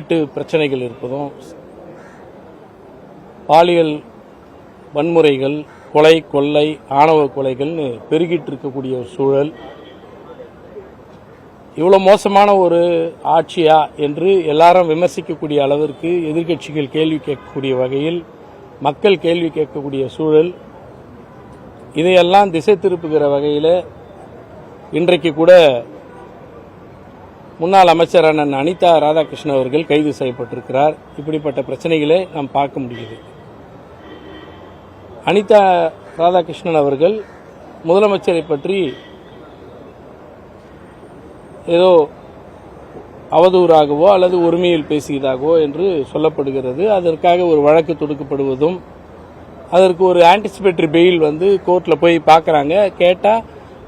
வீட்டு பிரச்சனைகள் இருப்பதும், பாலியல் வன்முறைகள், கொலை, கொள்ளை, ஆணவ கொலைகள்னு பெருகிட்டு இருக்கக்கூடிய ஒரு சூழல், இவ்வளோ மோசமான ஒரு ஆட்சியா என்று எல்லாரும் விமர்சிக்கக்கூடிய அளவிற்கு எதிர்க்கட்சிகள் கேள்வி கேட்கக்கூடிய வகையில் மக்கள் கேள்வி கேட்கக்கூடிய சூழல், இதையெல்லாம் திசை திருப்புகிற வகையில் இன்றைக்கு கூட முன்னாள் அமைச்சர் அண்ணன் அனிதா ராதாகிருஷ்ணன் அவர்கள் கைது செய்யப்பட்டிருக்கிறார். இப்படிப்பட்ட பிரச்சனைகளை நாம் பார்க்க முடியுது. அனிதா ராதாகிருஷ்ணன் அவர்கள் முதலமைச்சரை பற்றி ஏதோ அவதூறாகவோ அல்லது உரிமையில் பேசியதாகவோ என்று சொல்லப்படுகிறது. அதற்காக ஒரு வழக்கு தொடுக்கப்படுவதும், அதற்கு ஒரு ஆன்டிசிபேட்டரி பெயில் கோர்ட்டில் போய் பார்க்குறாங்க. கேட்டால்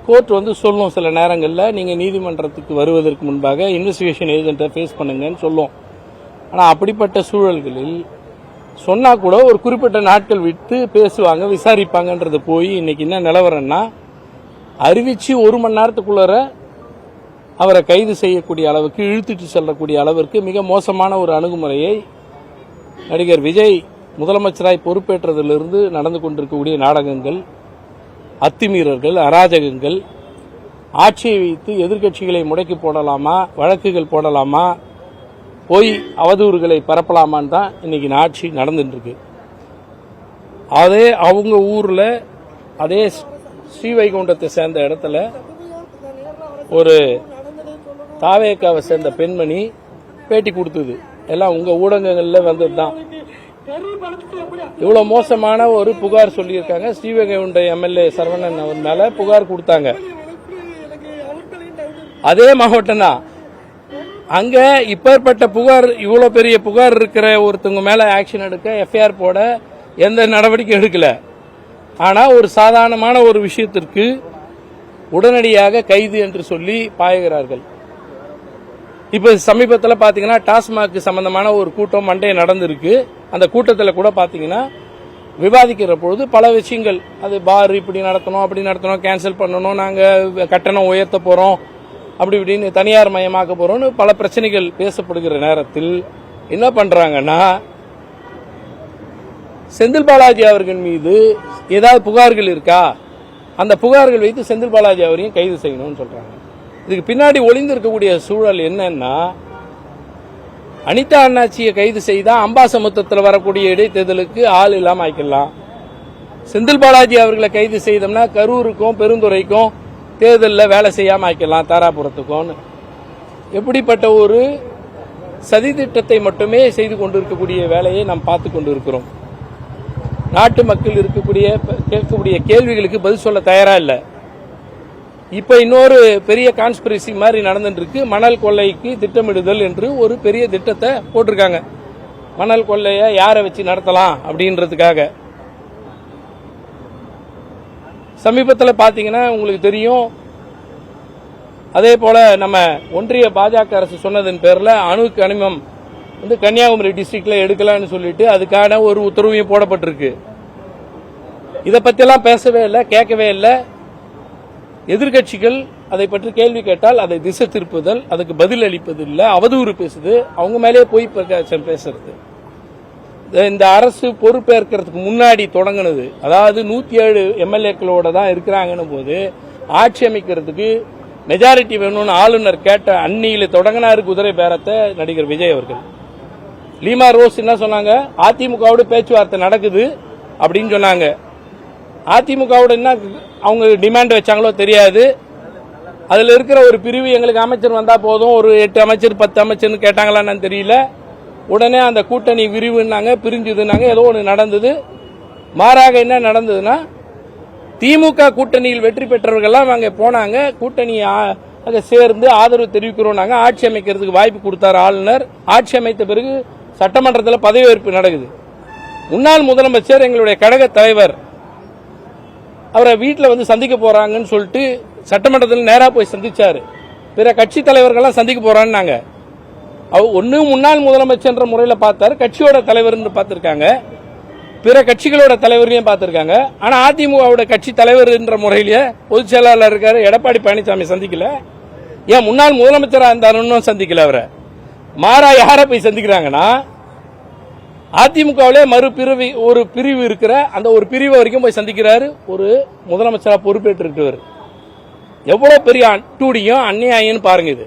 கோர்ட் சொல்லும், சில நேரங்களில் நீங்கள் நீதிமன்றத்துக்கு வருவதற்கு முன்பாக இன்வெஸ்டிகேஷன் ஏஜென்ட்டை ஃபேஸ் பண்ணுங்கன்னு சொல்லும். ஆனால் அப்படிப்பட்ட சூழல்களில் சொன்னால் கூட ஒரு குறிப்பிட்ட நாட்கள் விட்டு பேசுவாங்க, விசாரிப்பாங்கன்றது போய் இன்னைக்கு என்ன நிலவரம்னா, அறிவிச்சு 1 மணி நேரத்துக்குள்ளார அவரை கைது செய்யக்கூடிய அளவுக்கு, இழுத்துட்டு செல்லக்கூடிய அளவிற்கு மிக மோசமான ஒரு அணுகுமுறையை நடிகர் விஜய் முதலமைச்சராய் பொறுப்பேற்றதிலிருந்து நடந்து கொண்டிருக்கக்கூடிய நாடகங்கள், அத்துமீறல்கள், அராஜகங்கள், ஆட்சியை வைத்து எதிர்க்கட்சிகளை முடக்கி போடலாமா, வழக்குகள் போடலாமா, போய் அவதூறுகளை பரப்பலாமான்னு தான் இன்னைக்கு ஆட்சி நடந்துட்டு இருக்கு. அதே அவங்க ஊர்ல, அதே ஸ்ரீவைகுண்டத்தை சேர்ந்த இடத்துல ஒரு தாவேக்காவை சேர்ந்த பெண்மணி பேட்டி கொடுத்தது. எல்லாம் உங்க ஊடகங்கள்ல வந்ததுதான். இவ்வளவு மோசமான ஒரு புகார் சொல்லியிருக்காங்க. ஸ்ரீவைகுண்ட எம்எல்ஏ சரவணன் அவர் மேல புகார் கொடுத்தாங்க. அதே மாவட்டம் தான். அங்க இப்பேற்பட்ட புகார், இவ்வளவு பெரிய புகார் இருக்கிற ஒருத்தவங்க மேல ஆக்ஷன் எடுக்க, எஃப்ஐஆர் போட எந்த நடவடிக்கை எடுக்கல. ஆனா ஒரு சாதாரணமான ஒரு விஷயத்திற்கு உடனடியாக கைது என்று சொல்லி பாய்கிறார்கள். இப்ப சமீபத்தில் பாத்தீங்கன்னா டாஸ்மாக் சம்பந்தமான ஒரு கூட்டம் மண்டே நடந்திருக்கு. அந்த கூட்டத்தில் கூட பாத்தீங்கன்னா விவாதிக்கிற பொழுது பல விஷயங்கள், அது பார் இப்படி நடத்தணும், அப்படி நடத்தணும், கேன்சல் பண்ணணும், நாங்க கட்டணம் உயர்த்த போறோம், அப்படி இப்படின்னு தனியார் மயமாக்க போறோம்னு பல பிரச்சனைகள் பேசப்படுகிற நேரத்தில் என்ன பண்றாங்கன்னா, செந்தில் பாலாஜி அவர்கள் மீது ஏதாவது புகார்கள் இருக்கா, அந்த புகார்கள் வைத்து செந்தில் பாலாஜி அவரையும் கைது செய்யணும்னு சொல்றாங்க. இதுக்கு பின்னாடி ஒளிந்து இருக்கக்கூடிய சூழல் என்னன்னா, அனிதா அண்ணாச்சியை கைது செய்தா அம்பாசமுத்திரத்தில் வரக்கூடிய இடைத்தேர்தலுக்கு ஆள் இல்லாம ஆக்கிடலாம். செந்தில் பாலாஜி அவர்களை கைது செய்தோம்னா கரூருக்கும் பெருந்துறைக்கும் தேர்தலில் வேலை செய்யாம ஆக்கிடலாம், தாராபுரத்துக்கும். எப்படிப்பட்ட ஒரு சதி திட்டத்தை மட்டுமே செய்து கொண்டிருக்கக்கூடிய வேலையை நாம் பார்த்து கொண்டிருக்கிறோம். நாட்டு மக்கள் கேட்கக்கூடிய கேள்விகளுக்கு பதில் சொல்ல தயாரா இல்ல. இப்ப இன்னொரு பெரிய கான்ஸ்பிரசி மாதிரி நடந்துட்டு இருக்கு. மணல் கொள்ளைக்கு திட்டமிடுதல் என்று ஒரு பெரிய திட்டத்தை போட்டிருக்காங்க. மணல் கொள்ளைய யாரை வச்சு நடத்தலாம் அப்படின்றதுக்காக. சமீபத்தில் பாத்தீங்கன்னா உங்களுக்கு தெரியும், அதே போல நம்ம ஒன்றிய பாஜக அரசு சொன்னதன் பேர்ல அணுக்கு அனிமம் கன்னியாகுமரி டிஸ்ட்ரிக்ட்ல எடுக்கலாம்னு சொல்லிட்டு அதுக்கான ஒரு உத்தரவையும் போடப்பட்டிருக்கு. இதை பத்தி எல்லாம் பேசவே இல்லை, கேட்கவே இல்லை. எதிர்கட்சிகள் அதை பற்றி கேள்வி கேட்டால் அதை திசை திருப்புதல், அதுக்கு பதில் அளிப்பது இல்லை, அவதூறு பேசுது, அவங்க மேலே போய் பேசுறது. இந்த அரசு பொறுப்பேற்கிறதுக்கு முன்னாடி தொடங்கினது, அதாவது 107 எம்எல்ஏக்களோட தான் இருக்கிறாங்கன்னு போது ஆட்சி அமைக்கிறதுக்கு மெஜாரிட்டி வேணும்னு ஆளுநர் கேட்ட அன்னியில தொடங்கினாரு குதிரை பேரத்தை நடிகர் விஜய் அவர்கள். லீமா ரோஸ் என்ன சொன்னாங்க, அதிமுகவோட பேச்சுவார்த்தை நடக்குது அப்படின்னு சொன்னாங்க. அதிமுகவோட என்ன அவங்க டிமாண்ட் வச்சாங்களோ தெரியாது. அதுல இருக்கிற ஒரு பிரிவு எங்களுக்கு அமைச்சர் வந்தா போதும், ஒரு 8 அமைச்சர் 10 அமைச்சர்னு கேட்டாங்களான்னு தெரியல. உடனே அந்த கூட்டணி விரிவுனாங்க, பிரிஞ்சுதுனாங்க, ஏதோ ஒன்று நடந்தது. மாறாக என்ன நடந்ததுன்னா, திமுக கூட்டணியில் வெற்றி பெற்றவர்கள்லாம் அங்கே போனாங்க, கூட்டணி சேர்ந்து ஆதரவு தெரிவிக்கிறோம், நாங்க ஆட்சி அமைக்கிறதுக்கு வாய்ப்பு கொடுத்தார் ஆளுநர். ஆட்சி அமைத்த பிறகு சட்டமன்றத்தில் பதவியேற்பு நடக்குது. முன்னாள் முதலமைச்சர் எங்களுடைய கழக தலைவர் அவரை வீட்டில் சந்திக்க போறாங்கன்னு சொல்லிட்டு சட்டமன்றத்தில் நேரா போய் சந்திச்சாரு. பிற கட்சி தலைவர்கள்லாம் சந்திக்க போறான்னு ஒன்னு முன்னாள் முதலமைச்சர் முறையில் பார்த்தாரு, கட்சியோட தலைவர் பார்த்திருக்காங்க, பிற கட்சிகளோட தலைவரையும் பார்த்திருக்காங்க. ஆனா அதிமுகவோட கட்சி தலைவர் என்ற முறையிலேயே பொதுச் செயலாளர் இருக்காரு எடப்பாடி பழனிசாமி சந்திக்கல. ஏன் முன்னாள் முதலமைச்சரா இருந்தாலும் சந்திக்கல. அவரை மாறா யாரை போய் சந்திக்கிறாங்கன்னா அதிமுகவிலே ஒரு பிரிவு இருக்கிற அந்த ஒரு பிரிவு வரைக்கும் போய் சந்திக்கிறாரு ஒரு முதலமைச்சராக பொறுப்பேற்று இருக்கிறவர். எவ்வளவு பெரிய அட்டூழியம் அந்நியாயம்னு பாருங்க. இது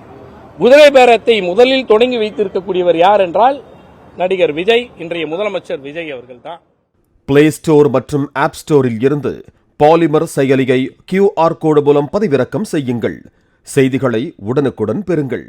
குதிரை பேரத்தை முதலில் தொடங்கி வைத்திருக்கக்கூடியவர் யார் என்றால் நடிகர் விஜய், இன்றைய முதலமைச்சர் விஜய் அவர்கள் தான். பிளே ஸ்டோர் மற்றும் ஆப் ஸ்டோரில் இருந்து பாலிமர் செயலியை QR கோடு மூலம் பதிவிறக்கம் செய்யுங்கள். செய்திகளை உடனுக்குடன் பெறுங்கள்.